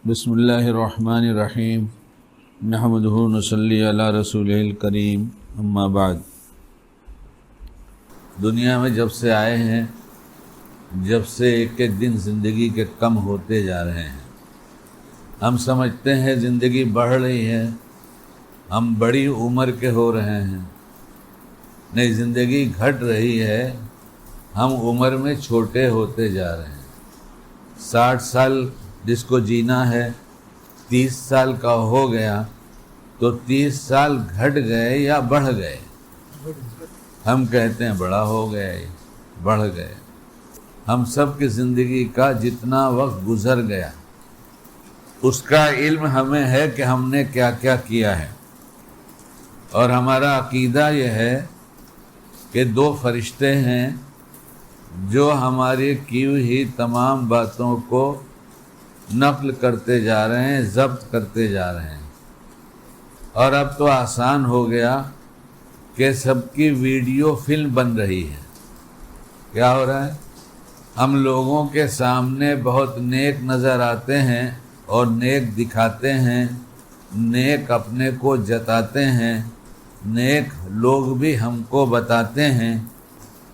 بسم اللہ الرحمن الرحیم نحمدہ ونصلی علی رسولہ الکریم اما بعد۔ دنیا میں جب سے آئے ہیں، جب سے ایک ایک دن زندگی کے کم ہوتے جا رہے ہیں، ہم سمجھتے ہیں زندگی بڑھ رہی ہے، ہم بڑی عمر کے ہو رہے ہیں۔ نہیں، زندگی گھٹ رہی ہے، ہم عمر میں چھوٹے ہوتے جا رہے ہیں۔ 60 سال جس کو جینا ہے 30 سال کا ہو گیا تو 30 سال گھٹ گئے یا بڑھ گئے؟ ہم کہتے ہیں بڑا ہو گئے، بڑھ گئے۔ ہم سب کی زندگی کا جتنا وقت گزر گیا اس کا علم ہمیں ہے کہ ہم نے کیا کیا کیا ہے، اور ہمارا عقیدہ یہ ہے کہ 2 فرشتے ہیں جو ہماری کی ہوئی تمام باتوں کو نقل کرتے جا رہے ہیں، ضبط کرتے جا رہے ہیں۔ اور اب تو آسان ہو گیا کہ سب کی ویڈیو فلم بن رہی ہے۔ کیا ہو رہا ہے؟ ہم لوگوں کے سامنے بہت نیک نظر آتے ہیں اور نیک دکھاتے ہیں، نیک اپنے کو جتاتے ہیں، نیک لوگ بھی ہم کو بتاتے ہیں،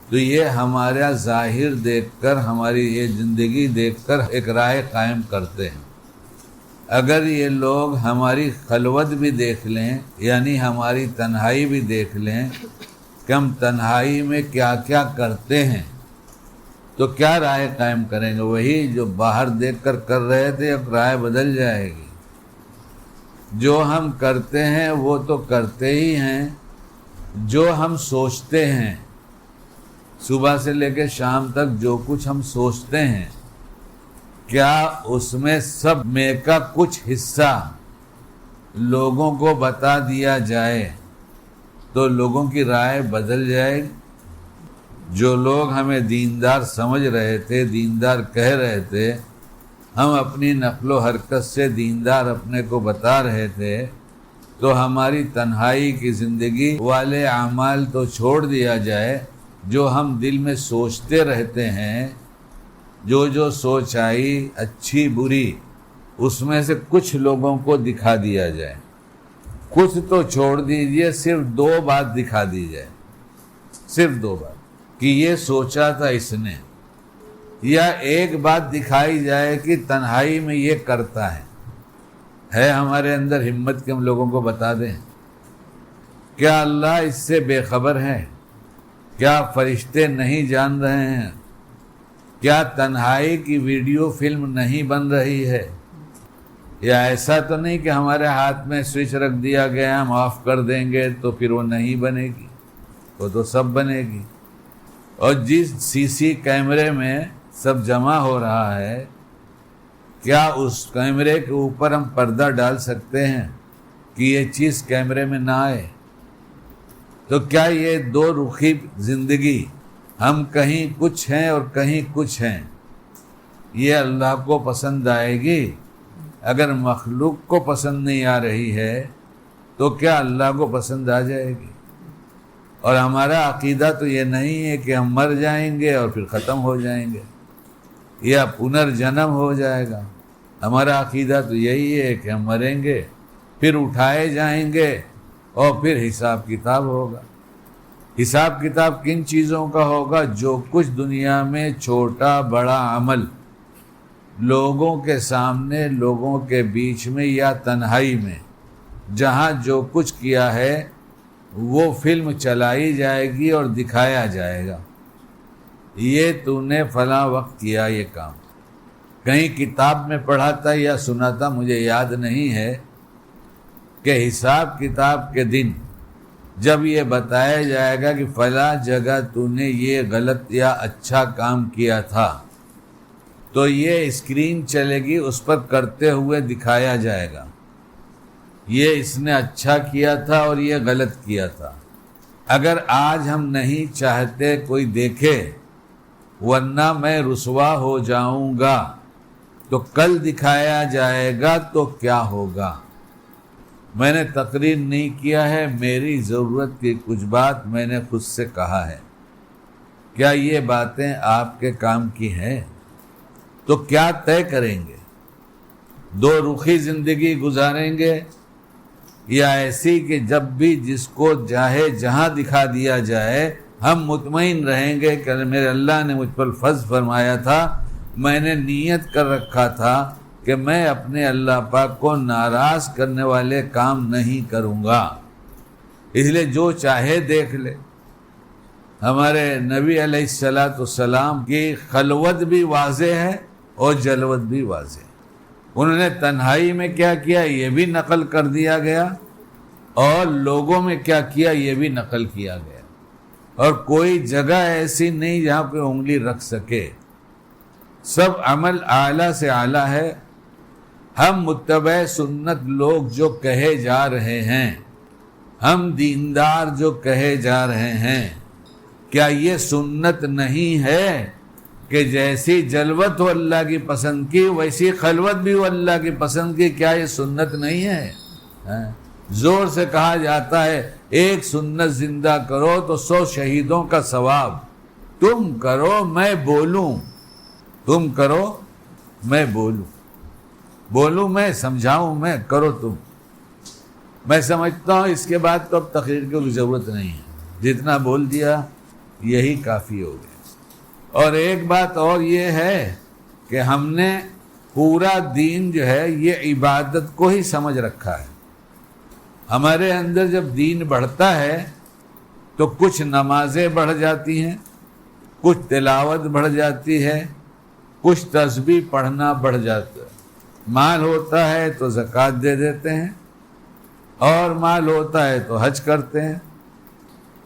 تو یہ ہمارا ظاہر دیکھ کر، ہماری یہ زندگی دیکھ کر ایک رائے قائم کرتے ہیں۔ اگر یہ لوگ ہماری خلوت بھی دیکھ لیں، یعنی ہماری تنہائی بھی دیکھ لیں کہ ہم تنہائی میں کیا کیا کرتے ہیں، تو کیا رائے قائم کریں گے؟ وہی جو باہر دیکھ کر کر رہے تھے، اب رائے بدل جائے گی۔ جو ہم کرتے ہیں وہ تو کرتے ہی ہیں، جو ہم سوچتے ہیں صبح سے لے کے شام تک جو کچھ ہم سوچتے ہیں، کیا اس میں سب میں کا کچھ حصہ لوگوں کو بتا دیا جائے تو لوگوں کی رائے بدل جائے گی؟ جو لوگ ہمیں دیندار سمجھ رہے تھے، دیندار کہہ رہے تھے، ہم اپنی نقل و حرکت سے دیندار اپنے کو بتا رہے تھے، تو ہماری تنہائی کی زندگی والے اعمال تو چھوڑ دیا جائے، جو ہم دل میں سوچتے رہتے ہیں، جو سوچ آئی اچھی بری، اس میں سے کچھ لوگوں کو دکھا دیا جائے۔ کچھ تو چھوڑ دیجئے، صرف 2 بات دکھا دی جائے، صرف 2 بات کہ یہ سوچا تھا اس نے، یا ایک بات دکھائی جائے کہ تنہائی میں یہ کرتا ہے ہمارے اندر ہمت کہ ہم لوگوں کو بتا دیں؟ کیا اللہ اس سے بے خبر ہے؟ کیا فرشتے نہیں جان رہے ہیں؟ کیا تنہائی کی ویڈیو فلم نہیں بن رہی ہے؟ یا ایسا تو نہیں کہ ہمارے ہاتھ میں سوئچ رکھ دیا گیا، ہم آف کر دیں گے تو پھر وہ نہیں بنے گی؟ وہ تو سب بنے گی۔ اور جس سی کیمرے میں سب جمع ہو رہا ہے، کیا اس کیمرے کے اوپر ہم پردہ ڈال سکتے ہیں کہ یہ چیز کیمرے میں نہ آئے؟ تو کیا یہ 2 رخی زندگی، ہم کہیں کچھ ہیں اور کہیں کچھ ہیں، یہ اللہ کو پسند آئے گی؟ اگر مخلوق کو پسند نہیں آ رہی ہے تو کیا اللہ کو پسند آ جائے گی؟ اور ہمارا عقیدہ تو یہ نہیں ہے کہ ہم مر جائیں گے اور پھر ختم ہو جائیں گے یا پنرجنم ہو جائے گا۔ ہمارا عقیدہ تو یہی ہے کہ ہم مریں گے، پھر اٹھائے جائیں گے اور پھر حساب کتاب ہوگا۔ حساب کتاب کن چیزوں کا ہوگا؟ جو کچھ دنیا میں چھوٹا بڑا عمل لوگوں کے سامنے، لوگوں کے بیچ میں یا تنہائی میں جہاں جو کچھ کیا ہے وہ فلم چلائی جائے گی اور دکھایا جائے گا، یہ تو نے فلاں وقت کیا یہ کام۔ کہیں کتاب میں پڑھا تھا یا سنا تھا، مجھے یاد نہیں ہے، کہ حساب کتاب کے دن جب یہ بتایا جائے گا کہ فلاں جگہ تو نے یہ غلط یا اچھا کام کیا تھا، تو یہ اسکرین چلے گی، اس پر کرتے ہوئے دکھایا جائے گا، یہ اس نے اچھا کیا تھا اور یہ غلط کیا تھا۔ اگر آج ہم نہیں چاہتے کوئی دیکھے ورنہ میں رسوا ہو جاؤں گا، تو کل دکھایا جائے گا تو کیا ہوگا؟ میں نے تقریر نہیں کیا ہے، میری ضرورت کی کچھ بات میں نے خود سے کہا ہے، کیا یہ باتیں آپ کے کام کی ہیں؟ تو کیا طے کریں گے؟ دو رخی زندگی گزاریں گے یا ایسی کہ جب بھی جس کو چاہے جہاں دکھا دیا جائے ہم مطمئن رہیں گے کہ میرے اللہ نے مجھ پر فضل فرمایا تھا، میں نے نیت کر رکھا تھا کہ میں اپنے اللہ پاک کو ناراض کرنے والے کام نہیں کروں گا، اس لیے جو چاہے دیکھ لے۔ ہمارے نبی علیہ السلام کی خلوت بھی واضح ہے اور جلوت بھی واضح ہے۔ انہوں نے تنہائی میں کیا کیا یہ بھی نقل کر دیا گیا، اور لوگوں میں کیا کیا یہ بھی نقل کیا گیا، اور کوئی جگہ ایسی نہیں جہاں پہ انگلی رکھ سکے۔ سب عمل اعلیٰ سے اعلیٰ ہے۔ ہم متبع سنت لوگ جو کہے جا رہے ہیں، ہم دیندار جو کہے جا رہے ہیں، کیا یہ سنت نہیں ہے کہ جیسی جلوت ہو اللہ کی پسند کی ویسی خلوت بھی ہو اللہ کی پسند کی؟ کیا یہ سنت نہیں ہے؟ زور سے کہا جاتا ہے ایک سنت زندہ کرو تو 100 شہیدوں کا ثواب، تم کرو میں بولوں، تم کرو میں بولوں میں، سمجھاؤں میں، کرو تم۔ میں سمجھتا ہوں اس کے بعد تو اب تقریر کی کوئی ضرورت نہیں ہے، جتنا بول دیا یہی کافی ہو گیا۔ اور ایک بات اور یہ ہے کہ ہم نے پورا دین جو ہے یہ عبادت کو ہی سمجھ رکھا ہے۔ ہمارے اندر جب دین بڑھتا ہے تو کچھ نمازیں بڑھ جاتی ہیں، کچھ تلاوت بڑھ جاتی ہے، کچھ تسبیح پڑھنا بڑھ جاتا ہے۔ مال ہوتا ہے تو زکوٰۃ دے دیتے ہیں، اور مال ہوتا ہے تو حج کرتے ہیں،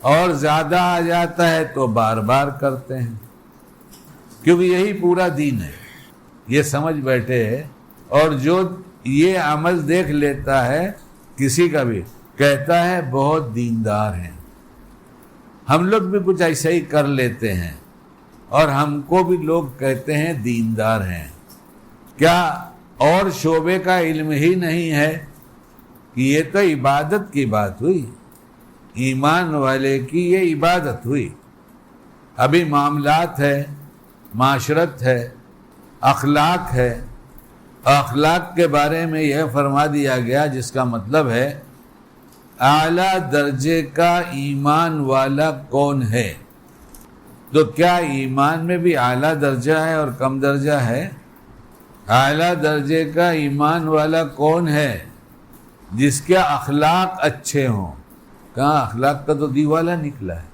اور زیادہ آ جاتا ہے تو بار بار کرتے ہیں، کیونکہ یہی پورا دین ہے، یہ سمجھ بیٹھے ہیں۔ اور جو یہ عمل دیکھ لیتا ہے کسی کا بھی، کہتا ہے بہت دیندار ہیں۔ ہم لوگ بھی کچھ ایسا ہی کر لیتے ہیں، اور ہم کو بھی لوگ کہتے ہیں دیندار ہیں۔ کیا اور شعبے کا علم ہی نہیں ہے کہ یہ تو عبادت کی بات ہوئی، ایمان والے کی یہ عبادت ہوئی۔ ابھی معاملات ہے، معاشرت ہے، اخلاق ہے۔ اخلاق کے بارے میں یہ فرما دیا گیا جس کا مطلب ہے اعلیٰ درجے کا ایمان والا کون ہے؟ تو کیا ایمان میں بھی اعلیٰ درجہ ہے اور کم درجہ ہے؟ اعلیٰ درجے کا ایمان والا کون ہے؟ جس کے اخلاق اچھے ہوں۔ کہاں اخلاق کا تو دیوالا نکلا ہے،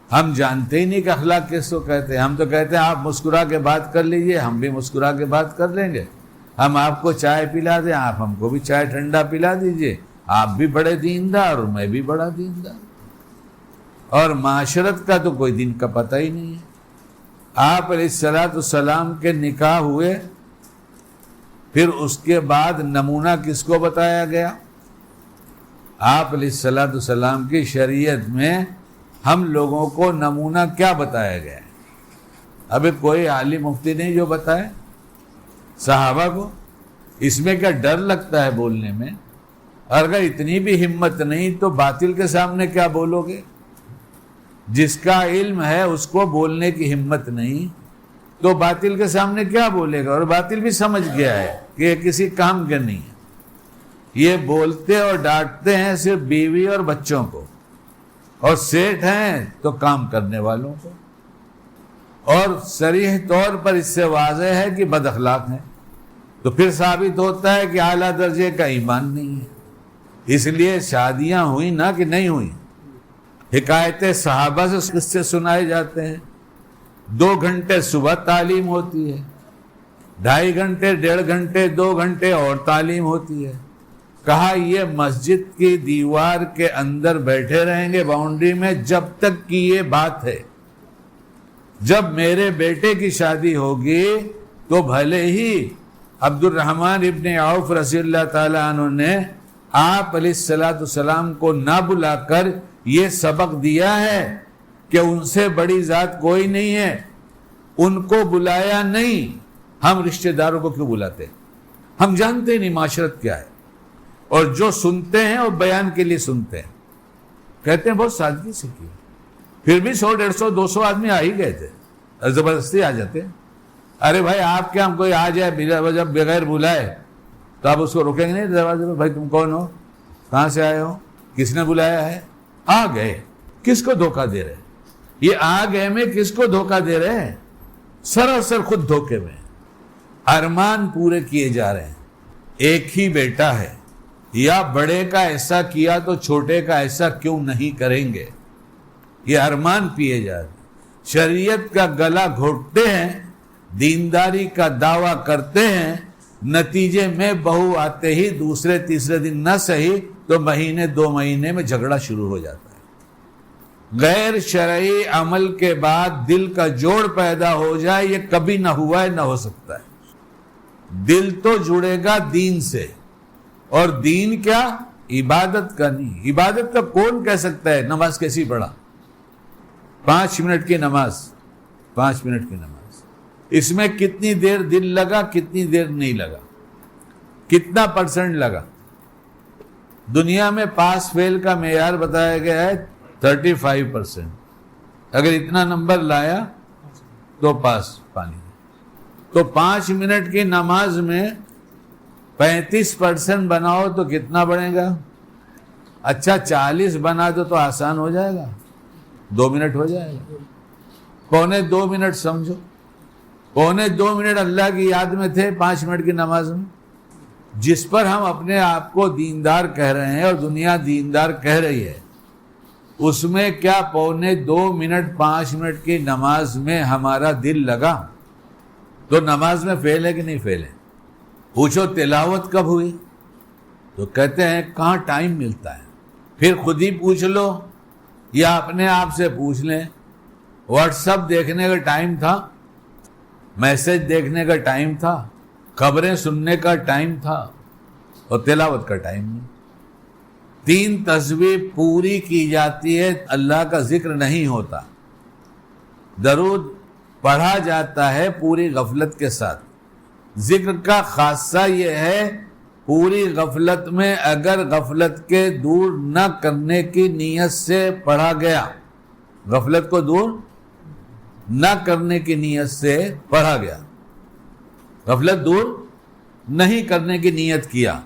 ہم جانتے ہی نہیں کہ اخلاق کس کو کہتے ہیں۔ ہم تو کہتے ہیں آپ مسکرا کے بات کر لیجئے، ہم بھی مسکرا کے بات کر لیں گے۔ ہم آپ کو چائے پلا دیں، آپ ہم کو بھی چائے ٹھنڈا پلا دیجئے، آپ بھی بڑے دیندار اور میں بھی بڑا دیندار۔ اور معاشرت کا تو کوئی دن کا پتہ ہی نہیں ہے۔ آپ علیہ السلام کے نکاح ہوئے، پھر اس کے بعد نمونہ کس کو بتایا گیا؟ آپ علیہ السلام کی شریعت میں ہم لوگوں کو نمونہ کیا بتایا گیا ہے؟ ابھی کوئی عالم مفتی نہیں جو بتائے صحابہ کو۔ اس میں کیا ڈر لگتا ہے بولنے میں؟ اور اگر اتنی بھی ہمت نہیں تو باطل کے سامنے کیا بولو گے؟ جس کا علم ہے اس کو بولنے کی ہمت نہیں تو باطل کے سامنے کیا بولے گا؟ اور باطل بھی سمجھ گیا ہے کہ یہ کسی کام کے نہیں ہے۔ یہ بولتے اور ڈانٹتے ہیں صرف بیوی اور بچوں کو، اور سیٹھ ہیں تو کام کرنے والوں کو، اور صریح طور پر اس سے واضح ہے کہ بد اخلاق ہیں۔ تو پھر ثابت ہوتا ہے کہ اعلیٰ درجے کا ایمان نہیں ہے۔ اس لیے شادیاں ہوئیں نہ کہ نہیں ہوئیں، حکایت صحابہ سے قصے سنائے جاتے ہیں۔ 2 گھنٹے صبح تعلیم ہوتی ہے، 2.5 گھنٹے 1.5 گھنٹے 2 گھنٹے اور تعلیم ہوتی ہے۔ کہا یہ مسجد کی دیوار کے اندر بیٹھے رہیں گے باؤنڈری میں جب تک کہ یہ بات ہے، جب میرے بیٹے کی شادی ہوگی تو بھلے ہی عبد الرحمن ابن عوف رضی اللہ تعالیٰ عنہ نے آپ علیہ السلام کو نہ بلا کر یہ سبق دیا ہے کہ ان سے بڑی ذات کوئی نہیں ہے، ان کو بلایا نہیں۔ ہم رشتہ داروں کو کیوں بلاتے؟ ہم جانتے نہیں معاشرت کیا ہے، اور جو سنتے ہیں وہ بیان کے لیے سنتے ہیں، کہتے ہیں بہت سادگی سے کی، پھر بھی 100 150 200 آدمی آ ہی گئے تھے، زبردستی آ جاتے ہیں۔ ارے بھائی آپ کیا ہم کوئی آ جائے بلا وجہ بغیر بلائے تو آپ اس کو روکیں گے نہیں دروازے پہ؟ بھائی تم کون ہو، کہاں سے آئے ہو، کس نے بلایا ہے؟ آ گئے، کس کو دھوکہ دے رہے؟ یہ آ گئے میں کس کو دھوکہ دے رہے ہیں؟ سراسر خود دھوکے میں۔ ارمان پورے کیے جا رہے ہیں، ایک ہی بیٹا ہے، یا بڑے کا ایسا کیا تو چھوٹے کا ایسا کیوں نہیں کریں گے؟ یہ ارمان پیے جا رہے ہیں، شریعت کا گلا گھوٹتے ہیں، دینداری کا دعویٰ کرتے ہیں، نتیجے میں بہو آتے ہی دوسرے تیسرے دن نہ صحیح تو مہینے 2 مہینے میں جھگڑا شروع ہو جاتا ہے۔ غیر شرعی عمل کے بعد دل کا جوڑ پیدا ہو جائے، یہ کبھی نہ ہوا ہے، نہ ہو سکتا ہے۔ دل تو جڑے گا دین سے، اور دین کیا؟ عبادت کا نہیں۔ عبادت کا کون کہہ سکتا ہے؟ نماز کیسی پڑھا؟ 5 منٹ کی نماز، 5 منٹ کی نماز، اس میں کتنی دیر دل لگا، کتنی دیر نہیں لگا، کتنا % لگا؟ دنیا میں پاس فیل کا معیار بتایا گیا ہے 35%۔ اگر اتنا نمبر لایا تو پاس پانی۔ تو 5 منٹ کی نماز میں 35% بناؤ تو کتنا بنے گا؟ اچھا 40 بنا دو تو آسان ہو جائے گا، 2 منٹ ہو جائے گا۔ پونے 2 منٹ سمجھو، پونے 2 منٹ اللہ کی یاد میں تھے 5 منٹ کی نماز میں، جس پر ہم اپنے آپ کو دیندار کہہ رہے ہیں اور دنیا دیندار کہہ رہی ہے، اس میں کیا پونے 2 منٹ 5 منٹ کی نماز میں ہمارا دل لگا؟ تو نماز میں فیل ہے کہ نہیں فیل ہے؟ پوچھو تلاوت کب ہوئی تو کہتے ہیں کہاں ٹائم ملتا ہے۔ پھر خود ہی پوچھ لو یا اپنے آپ سے پوچھ لیں، واٹس ایپ دیکھنے کا ٹائم تھا، میسج دیکھنے کا ٹائم تھا، خبریں سننے کا ٹائم تھا، اور تلاوت کا ٹائم نہیں۔ 3 تسبیح پوری کی جاتی ہے، اللہ کا ذکر نہیں ہوتا، درود پڑھا جاتا ہے پوری غفلت کے ساتھ۔ ذکر کا خاصہ یہ ہے، پوری غفلت میں اگر غفلت کے دور نہ کرنے کی نیت سے پڑھا گیا، غفلت کو دور نہ کرنے کی نیت سے پڑھا گیا، غفلت دور نہیں کرنے کی نیت کیا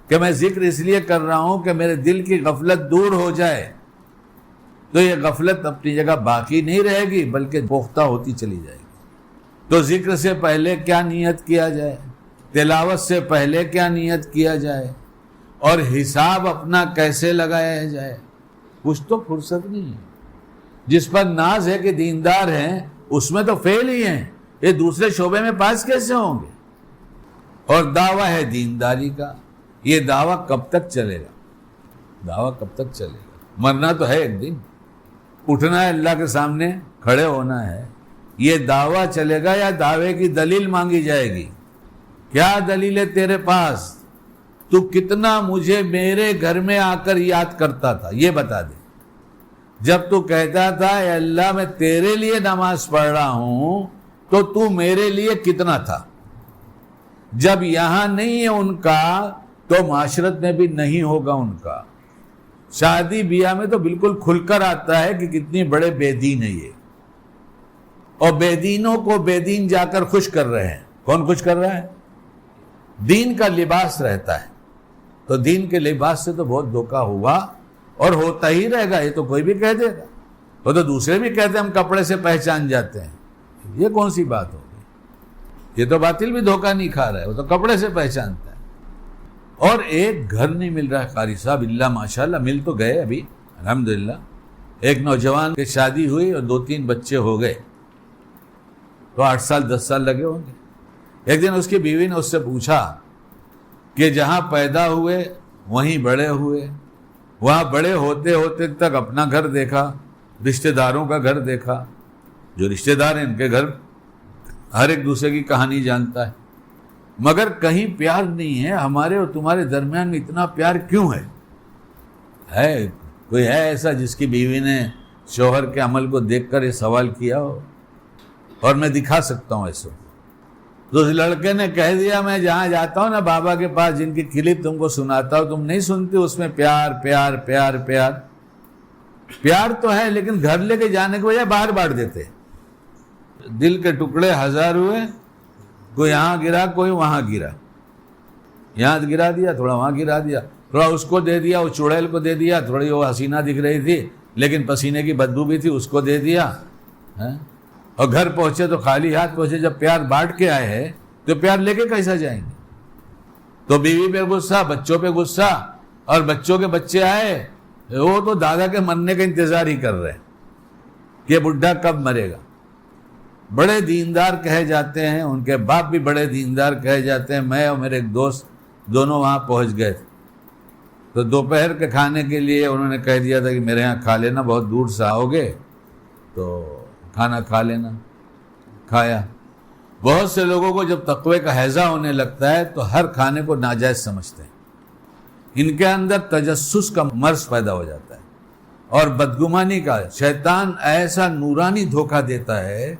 کہ میں ذکر اس لیے کر رہا ہوں کہ میرے دل کی غفلت دور ہو جائے، تو یہ غفلت اپنی جگہ باقی نہیں رہے گی بلکہ پختہ ہوتی چلی جائے گی۔ تو ذکر سے پہلے کیا نیت کیا جائے، تلاوت سے پہلے کیا نیت کیا جائے، اور حساب اپنا کیسے لگایا جائے، کچھ تو فرصت نہیں ہے۔ جس پر ناز ہے کہ دیندار ہیں، اس میں تو فیل ہی ہیں، یہ دوسرے شعبے میں پاس کیسے ہوں گے؟ اور دعویٰ ہے دینداری کا، یہ دعویٰ کب تک چلے گا؟ دعویٰ کب تک چلے گا؟ مرنا تو ہے ایک دن، اٹھنا ہے، اللہ کے سامنے کھڑے ہونا ہے۔ یہ دعویٰ چلے گا یا دعوے کی دلیل مانگی جائے گی؟ کیا دلیل ہے تیرے پاس؟ تو کتنا مجھے میرے گھر میں آ کر یاد کرتا تھا، یہ بتا دے۔ جب تو کہتا تھا اے اللہ میں تیرے لیے نماز پڑھ رہا ہوں تو تو میرے لیے کتنا تھا؟ جب یہاں نہیں ہے ان کا تو معاشرت میں بھی نہیں ہوگا ان کا۔ شادی بیاہ میں تو بالکل کھل کر آتا ہے کہ کتنی بڑے بے دین ہے یہ، اور بے دینوں کو بے دین جا کر خوش کر رہے ہیں۔ کون خوش کر رہا ہے؟ دین کا لباس رہتا ہے، تو دین کے لباس سے تو بہت دھوکہ ہوا اور ہوتا ہی رہے گا، یہ تو کوئی بھی کہہ دے گا۔ وہ تو دوسرے بھی کہتے ہیں ہم کپڑے سے پہچان جاتے ہیں، یہ کون سی بات ہوگی؟ یہ تو باطل بھی دھوکہ نہیں کھا رہا ہے، وہ تو کپڑے سے پہچانتا ہے۔ اور ایک گھر نہیں مل رہا ہے قاری صاحب، اللہ ماشاءاللہ مل تو گئے ابھی الحمدللہ۔ ایک نوجوان کی شادی ہوئی اور 2-3 بچے ہو گئے، تو 8 سال 10 سال لگے ہوں گے۔ ایک دن اس کی بیوی نے اس سے پوچھا کہ جہاں پیدا ہوئے وہیں بڑے ہوئے، وہاں بڑے ہوتے ہوتے تک اپنا گھر دیکھا، رشتہ داروں کا گھر دیکھا، جو رشتہ دار ہیں ان کے گھر، ہر ایک دوسرے کی کہانی جانتا ہے، مگر کہیں پیار نہیں ہے۔ ہمارے اور تمہارے درمیان میں اتنا پیار کیوں ہے؟ کوئی ہے ایسا جس کی بیوی نے شوہر کے عمل کو دیکھ کر یہ سوال کیا ہو؟ اور میں دکھا سکتا ہوں ایسے۔ تو اس لڑکے نے کہہ دیا میں جہاں جاتا ہوں نا بابا کے پاس، جن کی کلپ تم کو سناتا ہوں، تم نہیں سنتی، اس میں پیار پیار پیار پیار پیار تو ہے، لیکن گھر لے کے جانے کے بجائے باہر بانٹ دیتے۔ دل کے ٹکڑے 1000 ہوئے، کوئی یہاں گرا کوئی وہاں گرا، یہاں گرا دیا, تھوڑا وہاں گرا دیا, تھوڑا اس کو دے دیا, وہ چڑیل کو دے دیا, تھوڑی وہ حسینہ دکھ رہی تھی لیکن پسینے کی بدبو بھی تھی, اس کو دے دیا. اور گھر پہنچے تو خالی ہاتھ پہنچے. جب پیار بانٹ کے آئے ہیں تو پیار لے کے کیسا جائیں گے؟ تو بیوی پہ غصہ, بچوں پہ غصہ, اور بچوں کے بچے آئے وہ تو دادا کے مرنے کا انتظار ہی کر رہے ہیں کہ بڈھا کب مرے گا. بڑے دیندار کہے جاتے ہیں, ان کے باپ بھی بڑے دیندار کہے جاتے ہیں. میں اور میرے ایک دوست دونوں وہاں پہنچ گئے تھے, تو دوپہر کے کھانے کے لیے انہوں نے کہہ دیا تھا کہ میرے یہاں کھا لینا, بہت دور سے آؤ گے تو کھانا کھا لینا. کھایا. بہت سے لوگوں کو جب تقوی کا ہیضہ ہونے لگتا ہے تو ہر کھانے کو ناجائز سمجھتے ہیں. ان کے اندر تجسس کا مرض پیدا ہو جاتا ہے اور بدگمانی کا. شیطان ایسا نورانی دھوکہ دیتا ہے,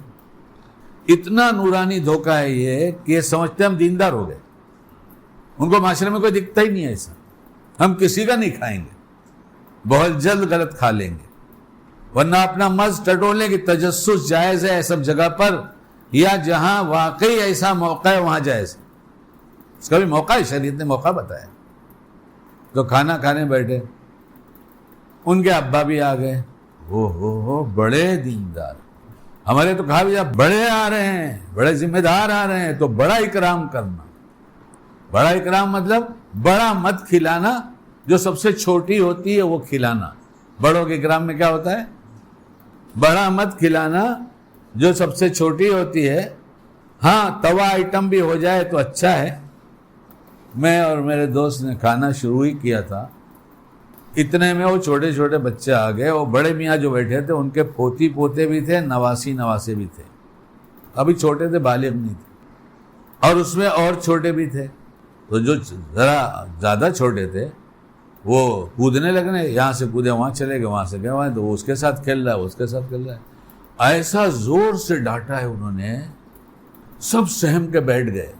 اتنا نورانی دھوکہ ہے یہ کہ سمجھتے ہم دیندار ہو گئے. ان کو معاشرے میں کوئی دکھتا ہی نہیں ہے ایسا. ہم کسی کا نہیں کھائیں گے, بہت جلد غلط کھا لیں گے, ورنہ اپنا مرض ٹٹولنے کی تجسس جائز ہے سب جگہ پر, یا جہاں واقعی ایسا موقع ہے وہاں جائز ہے. اس کا بھی موقع ہے, شریعت نے موقع بتایا. تو کھانا کھانے بیٹھے, ان کے ابا بھی آ گئے. ہو بڑے دیندار, ہمارے تو کہا بھی جا بڑے آ رہے ہیں, بڑے ذمہ دار آ رہے ہیں تو بڑا اکرام کرنا. بڑا اکرام مطلب بڑا مت کھلانا, جو سب سے چھوٹی ہوتی ہے وہ کھلانا. بڑوں کے اکرام میں کیا ہوتا ہے؟ بڑا مت کھلانا, جو سب سے چھوٹی ہوتی ہے. ہاں توا آئٹم بھی ہو جائے تو اچھا ہے. میں اور میرے دوست نے کھانا شروع ہی کیا تھا, اتنے میں وہ چھوٹے چھوٹے بچے آ گئے. وہ بڑے میاں جو بیٹھے تھے ان کے پوتی پوتے بھی تھے, نواسے بھی تھے. ابھی چھوٹے تھے, بالغ نہیں تھے, اور اس میں اور چھوٹے بھی تھے. تو جو ذرا زیادہ چھوٹے تھے وہ کودنے لگنے, یہاں سے کودے وہاں چلے گئے, وہاں سے گئے وہاں, تو وہ اس کے ساتھ کھیل رہا ہے, اس کے ساتھ کھیل رہا ہے. ایسا زور سے ڈانٹا ہے انہوں نے, سب سہم کے بیٹھ گئے.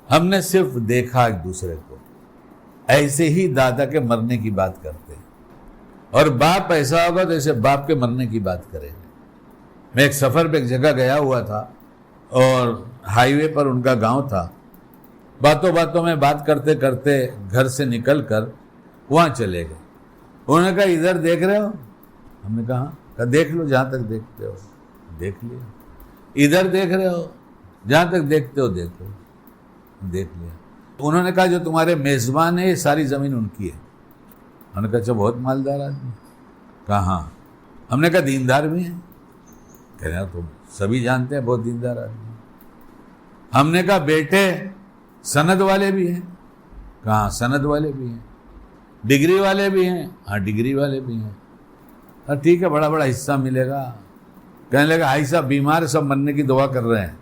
ہم نے صرف دیکھا ایک دوسرے کو. ایسے ہی دادا کے مرنے کی بات کرتے, اور باپ ایسا ہوگا تو ایسے باپ کے مرنے کی بات کریں گے. میں ایک سفر پہ ایک جگہ گیا ہوا تھا, اور ہائی وے پر ان کا گاؤں تھا. باتوں میں بات کرتے کرتے گھر سے نکل کر وہاں چلے گئے. انہوں نے کہا ادھر دیکھ رہے ہو؟ ہم نے کہا دیکھ لو, جہاں تک دیکھتے ہو دیکھ لیا. ادھر دیکھ رہے ہو؟ جہاں تک دیکھتے ہو دیکھ لیا. انہوں نے کہا جو تمہارے میزبان ہے یہ ساری زمین ان کی ہے. ہم نے کہا اچھا, بہت مالدار آدمی. کہا ہاں. ہم نے کہا دیندار بھی ہیں؟ کہہ رہے ہیں تو سبھی جانتے ہیں بہت دیندار آدمی. ہم نے کہا بیٹے سند والے بھی ہیں؟ کہاں سند والے بھی ہیں. ڈگری والے بھی ہیں؟ ہاں ڈگری والے بھی ہیں. ہاں ٹھیک ہے, بڑا بڑا حصہ ملے گا. کہنے لگا بھائی صاحب بیمار سب مرنے کی دعا کر رہے ہیں.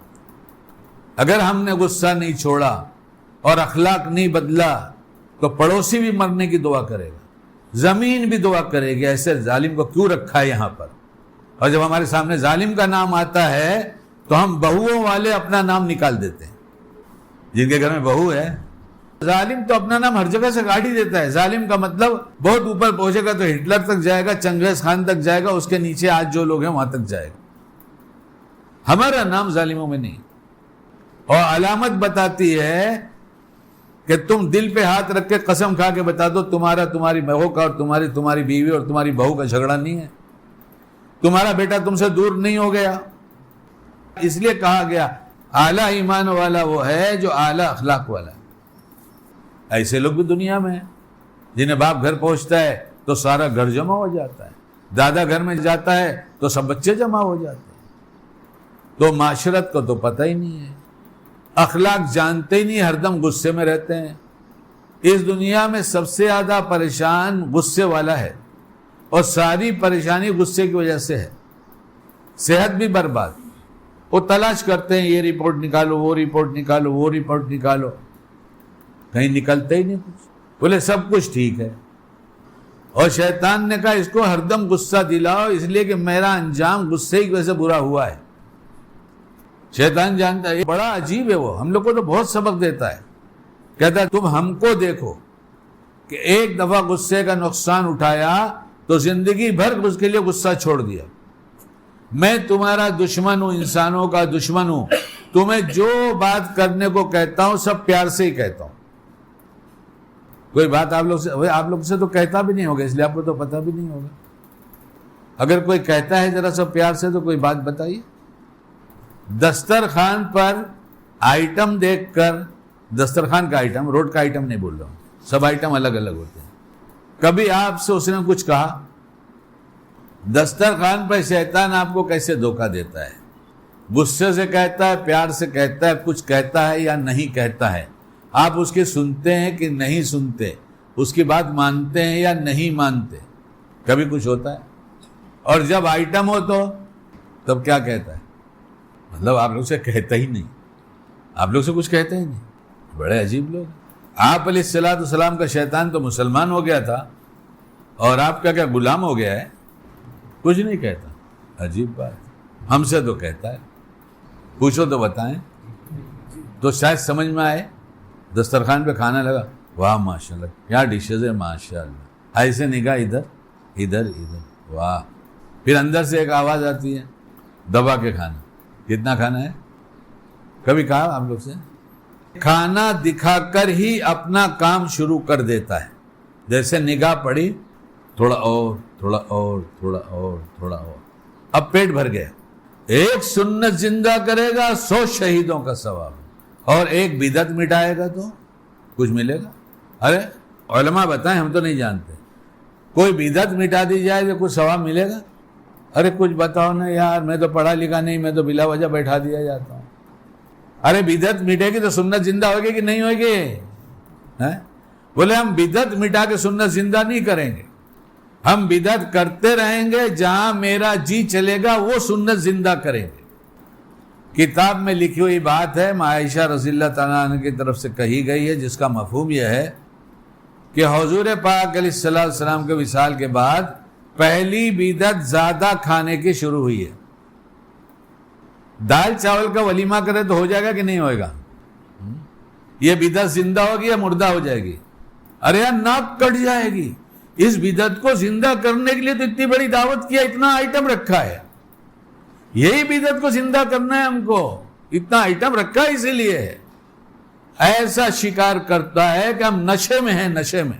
اگر ہم نے غصہ نہیں چھوڑا اور اخلاق نہیں بدلا تو پڑوسی بھی مرنے کی دعا کرے گا, زمین بھی دعا کرے گی. ایسے ظالم کو کیوں رکھا ہے یہاں پر؟ اور جب ہمارے سامنے ظالم کا نام آتا ہے تو ہم بہوؤں والے اپنا نام نکال دیتے ہیں. جن کے گھر میں بہو ہے, ظالم تو اپنا نام ہر جگہ سے کاٹ ہی دیتا ہے. ظالم کا مطلب بہت اوپر پہنچے گا تو ہٹلر تک جائے گا, چنگیز خان تک جائے گا, اس کے نیچے آج جو لوگ ہیں وہاں تک جائے گا. ہمارا نام ظالموں میں نہیں. اور علامت بتاتی ہے کہ تم دل پہ ہاتھ رکھ کے قسم کھا کے بتا دو تمہاری بہو کا اور تمہاری بیوی اور تمہاری بہو کا جھگڑا نہیں ہے, تمہارا بیٹا تم سے دور نہیں ہو گیا. اس لیے کہا گیا اعلیٰ ایمان والا وہ ہے جو اعلیٰ اخلاق والا ہے. ایسے لوگ بھی دنیا میں ہیں جنہیں باپ گھر پہنچتا ہے تو سارا گھر جمع ہو جاتا ہے, دادا گھر میں جاتا ہے تو سب بچے جمع ہو جاتے ہیں. تو معاشرت کو تو پتہ ہی نہیں ہے, اخلاق جانتے ہی نہیں, ہر دم غصے میں رہتے ہیں. اس دنیا میں سب سے زیادہ پریشان غصے والا ہے, اور ساری پریشانی غصے کی وجہ سے ہے. صحت بھی برباد. وہ تلاش کرتے ہیں یہ رپورٹ نکالو, وہ رپورٹ نکالو, وہ رپورٹ نکالو, کہیں نکلتے ہی نہیں کچھ. بولے سب کچھ ٹھیک ہے. اور شیطان نے کہا اس کو ہر دم غصہ دلاؤ, اس لیے کہ میرا انجام غصے کی وجہ سے برا ہوا ہے. شیطان جانتا ہے, بڑا عجیب ہے وہ, ہم لوگ کو تو بہت سبق دیتا ہے. کہتا ہے تم ہم کو دیکھو کہ ایک دفعہ غصے کا نقصان اٹھایا تو زندگی بھر اس کے لیے غصہ چھوڑ دیا. میں تمہارا دشمن ہوں, انسانوں کا دشمن ہوں. تمہیں جو بات کرنے کو کہتا ہوں سب پیار سے ہی کہتا ہوں. کوئی بات آپ لوگ سے تو کہتا بھی نہیں ہوگا، اس لیے آپ کو تو پتہ بھی نہیں ہوگا. اگر کوئی کہتا ہے ذرا سا پیار سے تو کوئی بات بتائیے. دسترخوان پر آئٹم دیکھ کر، دسترخوان کا آئٹم، روڈ کا آئٹم نہیں بول رہا ہوں، سب آئٹم الگ الگ ہوتے ہیں. کبھی آپ سے اس نے کچھ کہا، دسترخوان پر شیطان آپ کو کیسے دھوکہ دیتا ہے. غصے سے کہتا ہے، پیار سے کہتا ہے، کچھ کہتا ہے یا نہیں کہتا ہے. آپ اس کی سنتے ہیں کہ نہیں سنتے، اس کی بات مانتے ہیں یا نہیں مانتے. کبھی کچھ ہوتا ہے. اور جب آئٹم ہو تو تب کیا کہتا ہے؟ مطلب آپ لوگ سے کہتا ہی نہیں، آپ لوگ سے کچھ کہتے ہی نہیں. بڑے عجیب لوگ. آپ علیہ الصلوۃ والسلام کا شیطان تو مسلمان ہو گیا تھا اور آپ کا کیا غلام ہو گیا ہے؟ کچھ نہیں کہتا. عجیب بات. ہم سے تو کہتا ہے. پوچھو تو بتائیں. تو شاید سمجھ میں آئے. دسترخوان پہ کھانا لگا، واہ ماشاء اللہ کیا ڈشز ہے ماشاء اللہ، ایسے نگاہ ادھر ادھر ادھر، واہ. پھر اندر سے ایک آواز آتی ہے، دبا کے کھانا. کتنا کھانا ہے؟ کبھی کہا آپ لوگ سے؟ کھانا دکھا کر ہی اپنا کام شروع کر دیتا ہے. جیسے نگاہ پڑی، تھوڑا اور تھوڑا اور تھوڑا اور تھوڑا اور، اب پیٹ بھر گیا. ایک سنت زندہ کرے گا 100 شہیدوں کا ثواب، اور ایک بدعت مٹائے گا تو کچھ ملے گا. ارے علماء بتائیں، ہم تو نہیں جانتے. کوئی بدعت مٹا دی جائے تو کچھ ثواب ملے گا؟ ارے کچھ بتاؤ نا یار، میں تو پڑھا لکھا نہیں، میں تو بلا وجہ بیٹھا دیا جاتا ہوں. ارے بدعت مٹے گی تو سنت زندہ ہوگی کہ نہیں ہوگی؟ بولے ہم بدعت مٹا کے سنت زندہ نہیں کریں گے، ہم بدعت کرتے رہیں گے، جہاں میرا جی چلے گا وہ سنت زندہ کریں گے. کتاب میں لکھی ہوئی بات ہے، عائشہ رضی اللہ تعالیٰ عنہ کی طرف سے کہی گئی ہے، جس کا مفہوم یہ ہے کہ حضور پاک علیہ الصلوۃ والسلام کے وصال کے بعد پہلی بدعت زیادہ کھانے کی شروع ہوئی ہے. دال چاول کا ولیمہ کرے تو ہو جائے گا کہ نہیں ہوئے گا؟ یہ بدعت زندہ ہوگی یا مردہ ہو جائے گی؟ ارے یار ناک کٹ جائے گی. اس بدعت کو زندہ کرنے کے لیے تو اتنی بڑی دعوت کیا، اتنا آئٹم رکھا ہے. یہی بدعت کو زندہ کرنا ہے ہم کو، اتنا آئٹم رکھا ہے. اسی لیے ایسا شکار کرتا ہے کہ ہم نشے میں ہیں، نشے میں.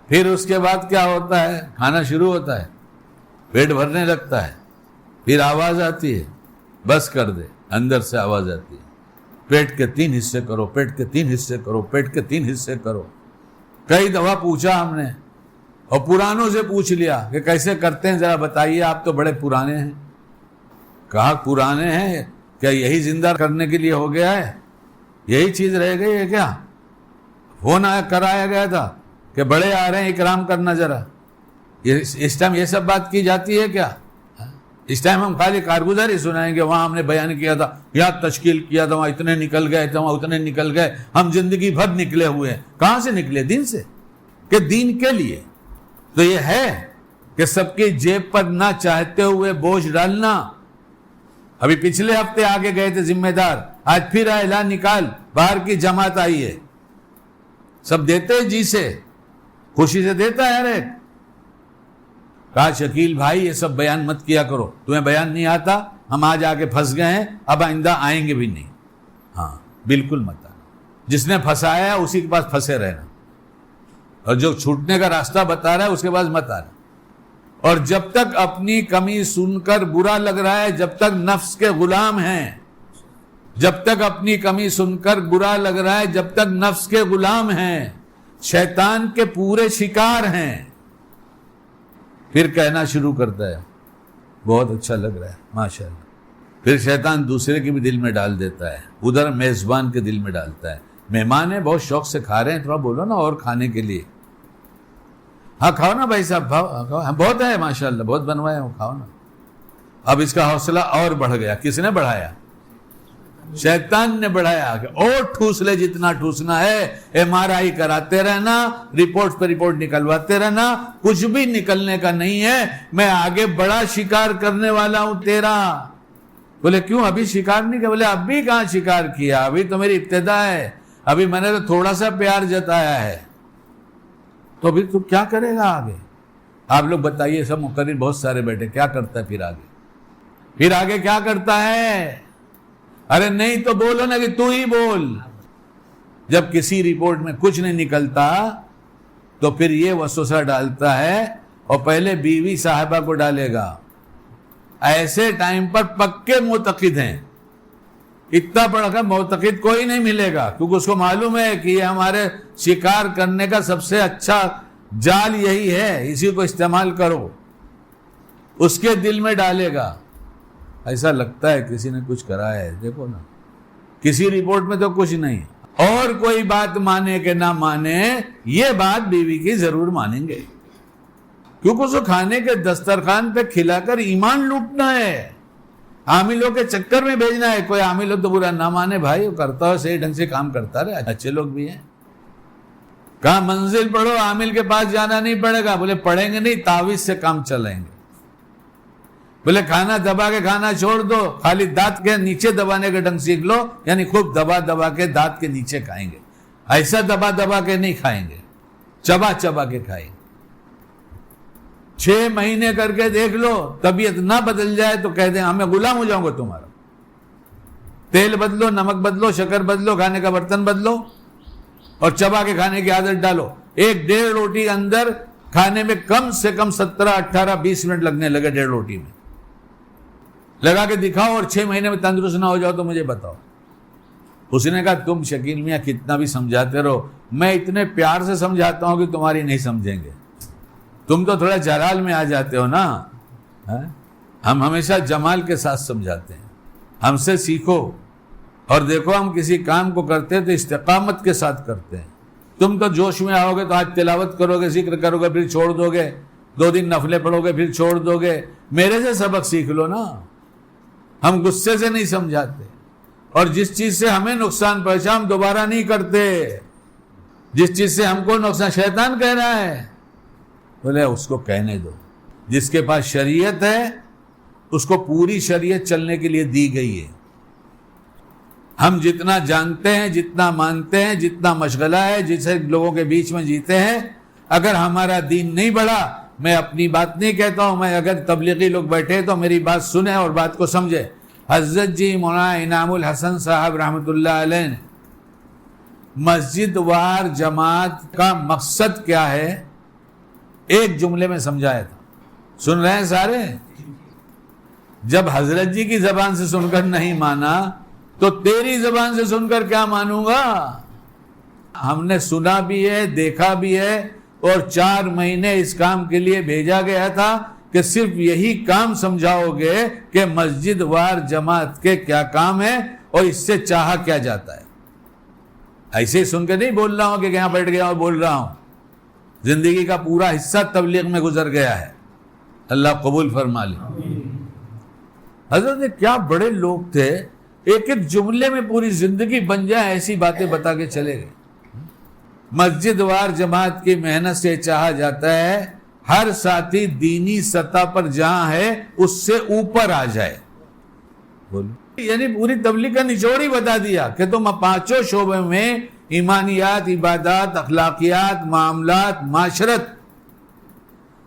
پھر اس کے بعد کیا ہوتا ہے؟ کھانا شروع ہوتا ہے، پیٹ بھرنے لگتا ہے، پھر آواز آتی ہے بس کر دے. اندر سے آواز آتی ہے پیٹ کے 3 حصے کرو، پیٹ کے 3 حصے کرو، پیٹ کے 3 حصے کرو. کئی دفعہ پوچھا ہم نے، اور پرانوں سے پوچھ لیا کہ کیسے کرتے ہیں ذرا بتائیے، آپ تو بڑے پرانے ہیں. کہا پرانے ہیں کیا؟ یہی زندہ کرنے کے لیے ہو گیا ہے؟ یہی چیز رہ گئی ہے کیا؟ فون کرایا گیا تھا کہ بڑے آ رہے ہیں، اکرام کرنا ذرا. اس ٹائم یہ سب بات کی جاتی ہے کیا؟ اس ٹائم ہم خالی کارگزاری سنائیں گے، وہاں ہم نے بیان کیا تھا، یہاں تشکیل کیا تھا، وہاں اتنے نکل گئے تھے، وہاں اتنے نکل گئے. ہم زندگی بھر نکلے ہوئے ہیں. کہاں سے نکلے؟ دین سے، کہ دین کے لیے. تو یہ ہے کہ سب کی جیب پر نہ چاہتے ہوئے بوجھ ڈالنا. ابھی پچھلے ہفتے آگے گئے تھے ذمہ دار، آج پھر اعلان نکال، باہر کی جماعت آئی ہے. سب دیتے جی سے، خوشی سے دیتا ہے. ارے کہا شکیل بھائی یہ سب بیان مت کیا کرو، تمہیں بیان نہیں آتا، ہم آج آ کے پھنس گئے ہیں، اب آئندہ آئیں گے بھی نہیں. ہاں بالکل مت آنا. جس نے پھنسایا اسی کے پاس پھنسے رہنا، اور جو چھوٹنے کا راستہ بتا رہا ہے اس کے پاس مت آنا. اور جب تک اپنی کمی سن کر برا لگ رہا ہے، جب تک نفس کے غلام ہیں، جب تک اپنی کمی سن کر برا لگ رہا ہے، جب تک نفس کے غلام ہیں، شیطان کے پورے شکار ہیں. پھر کہنا شروع کرتا ہے بہت اچھا لگ رہا ہے ماشاءاللہ. پھر شیطان دوسرے کے بھی دل میں ڈال دیتا ہے، ادھر میزبان کے دل میں ڈالتا ہے. مہمان ہیں، بہت شوق سے کھا رہے ہیں، تھوڑا بولو نا اور کھانے کے لیے. ہاں کھاؤ نا بھائی صاحب، کھاؤ، بہت ہے ماشاءاللہ، بہت بنوائے ہو، کھاؤ نا. اب اس کا حوصلہ اور بڑھ گیا. کس نے بڑھایا؟ شیطان نے بڑھایا کہ اور ٹھوس لے جتنا ٹھوسنا ہے، MRI کراتے رہنا، رپورٹ پہ رپورٹ نکلواتے رہنا، کچھ بھی نکلنے کا نہیں ہے، میں آگے بڑا شکار کرنے والا ہوں تیرا. بولے کیوں ابھی شکار نہیں کیا؟ بولے ابھی کہاں شکار کیا، ابھی تو میری ابتدا ہے، ابھی میں نے تو تھوڑا سا پیار جتایا ہے. تو ابھی تو کیا کرے گا آگے؟ آپ لوگ بتائیے. سب مقرر بہت سارے بیٹھے، کیا کرتا ہے پھر آگے کیا کرتا ہے؟ ارے نہیں تو بولو نا کہ تو ہی بول. جب کسی رپورٹ میں کچھ نہیں نکلتا تو پھر یہ وسوسہ ڈالتا ہے اور پہلے بیوی صاحبہ کو ڈالے گا. ایسے ٹائم پر پکے معتقد ہیں, اتنا بڑا کا معتقد کوئی نہیں ملے گا, کیونکہ اس کو معلوم ہے کہ یہ ہمارے شکار کرنے کا سب سے اچھا جال یہی ہے, اسی کو استعمال کرو. اس کے دل میں ڈالے گا. ایسا لگتا ہے کسی نے کچھ کرا ہے, دیکھو نا, کسی رپورٹ میں تو کچھ نہیں. اور کوئی بات مانے کہ نہ مانے, یہ بات بیوی کی ضرور مانیں گے, کیونکہ اس کو کھانے کے دسترخوان پہ کھلا کر ایمان لوٹنا ہے, عاملوں کے چکر میں بھیجنا ہے. کوئی عامل ہو تو برا نہ مانے بھائی, وہ کرتا ہو صحیح ڈھنگ سے کام کرتا رہے, اچھے لوگ بھی ہیں. کہاں منزل پڑھو, عامل کے پاس جانا نہیں پڑے گا. بولے پڑھیں گے نہیں, تعویذ سے کام چلائیں گے. بولے کھانا دبا کے کھانا چھوڑ دو, خالی دانت کے نیچے دبانے کا ڈھنگ سیکھ لو, یعنی خوب دبا دبا کے دانت کے نیچے کھائیں گے. ایسا دبا دبا کے نہیں کھائیں گے, چبا چبا کے کھائیں گے. 6 مہینے کر کے دیکھ لو, طبیعت نہ بدل جائے تو کہہ دیں ہمیں غلام ہو جاؤں گا تمہارا. تیل بدلو, نمک بدلو, شکر بدلو, کھانے کا برتن بدلو اور چبا کے کھانے کی عادت ڈالو. 1-1.5 روٹی اندر کھانے میں کم سے کم 17, 18, 20 منٹ لگنے لگے 1.5 روٹی میں. لگا کے دکھاؤ اور 6 مہینے میں تندرست نہ ہو جاؤ تو مجھے بتاؤ. اس نے کہا تم شکیل میاں کتنا بھی سمجھاتے رہو, میں اتنے پیار سے سمجھاتا ہوں کہ تمہاری نہیں سمجھیں گے. تم تو تھوڑا جلال میں آ جاتے ہو نا, ہم ہمیشہ جمال کے ساتھ سمجھاتے ہیں. ہم سے سیکھو اور دیکھو ہم کسی کام کو کرتے تو استقامت کے ساتھ کرتے ہیں. تم تو جوش میں آؤ گے تو آج تلاوت کرو گے, ذکر کرو گے, پھر چھوڑ دو گے, 2 دن نفلیں پڑھو گے, پھر چھوڑ دو گے. میرے سے سبق سیکھ لو نا. ہم غصے سے نہیں سمجھاتے, اور جس چیز سے ہمیں نقصان پہنچا ہم دوبارہ نہیں کرتے. جس چیز سے ہم کو نقصان, شیطان کہہ رہا ہے, بولے اس کو کہنے دو. جس کے پاس شریعت ہے اس کو پوری شریعت چلنے کے لیے دی گئی ہے. ہم جتنا جانتے ہیں, جتنا مانتے ہیں, جتنا مشغلہ ہے, جسے لوگوں کے بیچ میں جیتے ہیں, اگر ہمارا دین نہیں بڑھا, میں اپنی بات نہیں کہتا ہوں, میں اگر تبلیغی لوگ بیٹھے تو میری بات سنیں اور بات کو سمجھے. حضرت جی مولانا انعام الحسن صاحب رحمۃ اللہ علیہ نے مسجد وار جماعت کا مقصد کیا ہے ایک جملے میں سمجھایا تھا. سن رہے ہیں سارے؟ جب حضرت جی کی زبان سے سن کر نہیں مانا تو تیری زبان سے سن کر کیا مانوں گا. ہم نے سنا بھی ہے, دیکھا بھی ہے, اور 4 مہینے اس کام کے لیے بھیجا گیا تھا کہ صرف یہی کام سمجھاؤ گے کہ مسجد وار جماعت کے کیا کام ہے اور اس سے چاہا کیا جاتا ہے. ایسے ہی سن کے نہیں بول رہا ہوں کہ یہاں بیٹھ گیا اور بول رہا ہوں. زندگی کا پورا حصہ تبلیغ میں گزر گیا ہے. اللہ قبول فرما لے. حضرت کیا بڑے لوگ تھے, ایک ایک جملے میں پوری زندگی بن جائے ایسی باتیں بتا کے چلے گئے. مسجد وار جماعت کی محنت سے چاہا جاتا ہے ہر ساتھی دینی سطح پر جہاں ہے اس سے اوپر آ جائے. یعنی پوری تبلیغ کا نچوڑ ہی بتا دیا کہ تم 5 شعبے میں ایمانیات, عبادات, اخلاقیات, معاملات, معاشرت,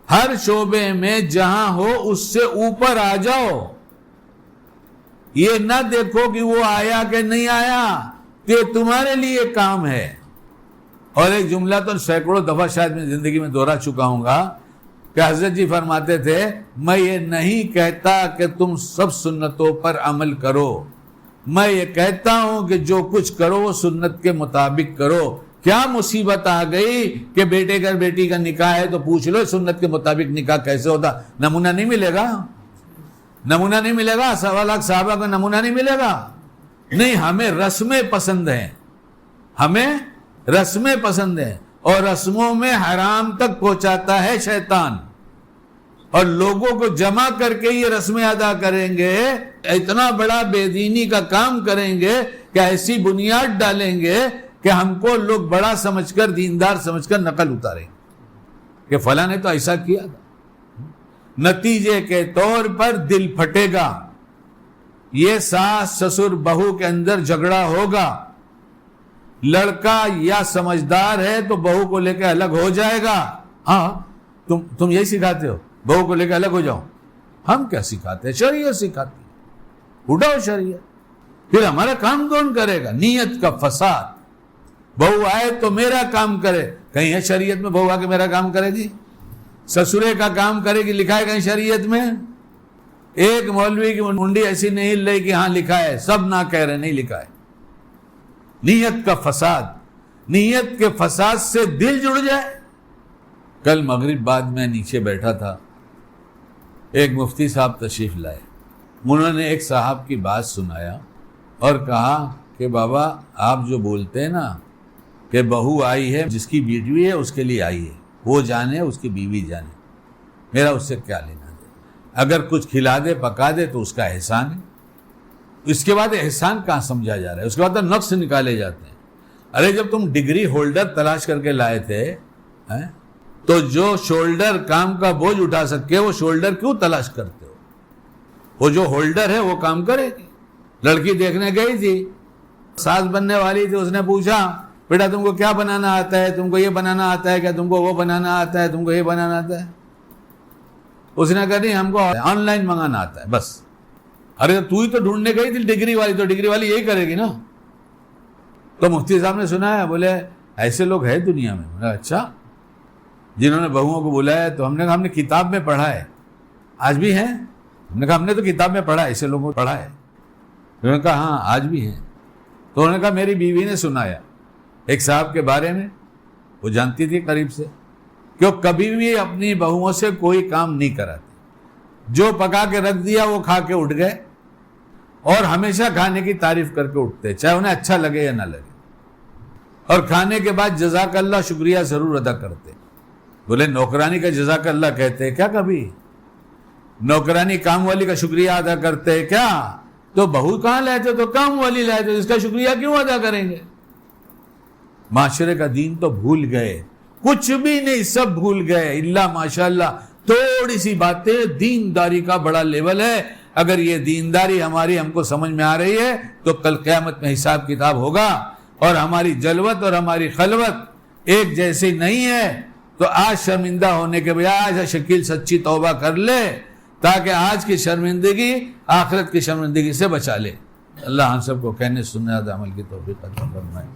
ہر شعبے میں جہاں ہو اس سے اوپر آ جاؤ. یہ نہ دیکھو کہ وہ آیا کہ نہیں آیا, کہ تمہارے لیے کام ہے. اور ایک جملہ تو سینکڑوں دفعہ شاید میں زندگی میں دوہرا چکا ہوں گا کہ حضرت جی فرماتے تھے میں یہ نہیں کہتا کہ تم سب سنتوں پر عمل کرو, میں یہ کہتا ہوں کہ جو کچھ کرو وہ سنت کے مطابق کرو. کیا مصیبت آ گئی کہ بیٹے کا بیٹی کا نکاح ہے تو پوچھ لو سنت کے مطابق نکاح کیسے ہوتا. نمونہ نہیں ملے گا, نمونہ نہیں ملے گا. 1.25 لاکھ صحابہ کا نمونہ نہیں ملے گا. نہیں, ہمیں رسمیں پسند ہیں, ہمیں رسمیں پسند ہیں, اور رسموں میں حرام تک پہنچاتا ہے شیطان. اور لوگوں کو جمع کر کے یہ رسمیں ادا کریں گے, اتنا بڑا بے دینی کا کام کریں گے کہ ایسی بنیاد ڈالیں گے کہ ہم کو لوگ بڑا سمجھ کر, دیندار سمجھ کر نقل اتاریں گے کہ فلاں نے تو ایسا کیا تھا. نتیجے کے طور پر دل پھٹے گا. یہ ساس سسر بہو کے اندر جھگڑا ہوگا. لڑکا یا سمجھدار ہے تو بہو کو لے کے الگ ہو جائے گا. ہاں, تم یہی سکھاتے ہو بہو کو لے کے الگ ہو جاؤ. ہم کیا سکھاتے ہیں؟ شریعت سکھاتی ہے. اٹھاؤ شریعت, پھر ہمارا کام کون کرے گا؟ نیت کا فساد. بہو آئے تو میرا کام کرے. کہیں ہے شریعت میں بہو آ کے میرا کام کرے گی؟ سسرے کا کام کرے گی لکھا ہے کہیں شریعت میں؟ ایک مولوی کی منڈی ایسی نہیں ہل رہی کہ ہاں لکھا ہے، سب نہ کہہ رہے نہیں لکھا ہے. نیت کا فساد، نیت کے فساد سے دل جڑ جائے. کل مغرب بعد میں نیچے بیٹھا تھا، ایک مفتی صاحب تشریف لائے. انہوں نے ایک صاحب کی بات سنایا اور کہا کہ بابا آپ جو بولتے ہیں نا کہ بہو آئی ہے، جس کی بیوی ہے اس کے لیے آئی ہے، وہ جانے اس کی بیوی جانے، میرا اس سے کیا لینا دے. اگر کچھ کھلا دے پکا دے تو اس کا احسان ہے. اس کے بعد احسان کہاں سمجھا جا رہا ہے؟ اس کے بعد نقص نکالے جاتے ہیں. ارے جب تم ڈگری ہولڈر تلاش کر کے لائے تھے تو جو شولڈر کام کا بوجھ اٹھا سکے وہ شولڈر کیوں تلاش کرتے ہو؟ وہ جو ہولڈر ہے وہ کام کرے گی. لڑکی دیکھنے گئی تھی، ساس بننے والی تھی، اس نے پوچھا بیٹا تم کو کیا بنانا آتا ہے؟ تم کو یہ بنانا آتا ہے کیا؟ تم کو وہ بنانا آتا ہے؟ تم کو یہ بنانا آتا ہے؟ اس نے کہا نہیں ہم کو آن لائن منگانا آتا ہے بس. ارے تو ہی تو ڈھونڈنے گئی تھی ڈگری والی، تو ڈگری والی یہی کرے گی نا. تو مفتی صاحب نے سنا ہے، بولے ایسے لوگ ہیں دنیا میں. بولا اچھا، جنہوں نے بہوؤں کو بلایا تو ہم نے کہا ہم نے کتاب میں پڑھا ہے. آج بھی ہیں؟ ہم نے کہا ہم نے تو کتاب میں پڑھا ہے، ایسے لوگوں کو پڑھا ہے. انہوں نے کہا ہاں آج بھی ہیں. تو انہوں نے کہا میری بیوی نے سنایا ایک صاحب کے بارے میں، وہ جانتی تھی قریب سے کہ وہ کبھی بھی اپنی بہوؤں سے کوئی کام نہیں کراتی. جو پکا کے رکھ دیا وہ کھا کے اٹھ گئے، اور ہمیشہ کھانے کی تعریف کر کے اٹھتے چاہے انہیں اچھا لگے یا نہ لگے. اور کھانے کے بعد جزاک اللہ شکریہ ضرور ادا کرتے. بولے نوکرانی کا جزاک اللہ کہتے کیا؟ کبھی نوکرانی کام والی کا شکریہ ادا کرتے کیا؟ تو بہو کہاں لاتے تو کام والی لاتے، اس کا شکریہ کیوں ادا کریں گے؟ معاشرے کا دین تو بھول گئے، کچھ بھی نہیں سب بھول گئے. اللہ ماشاءاللہ تھوڑی سی باتیں، دینداری کا بڑا لیول ہے. اگر یہ دینداری ہماری ہم کو سمجھ میں آ رہی ہے تو کل قیامت میں حساب کتاب ہوگا. اور ہماری جلوت اور ہماری خلوت ایک جیسی نہیں ہے. تو آج شرمندہ ہونے کے بجائے آج شکیل سچی توبہ کر لے تاکہ آج کی شرمندگی آخرت کی شرمندگی سے بچا لے. اللہ ہم سب کو کہنے سننے عمل کی توفیق عطا فرمائے.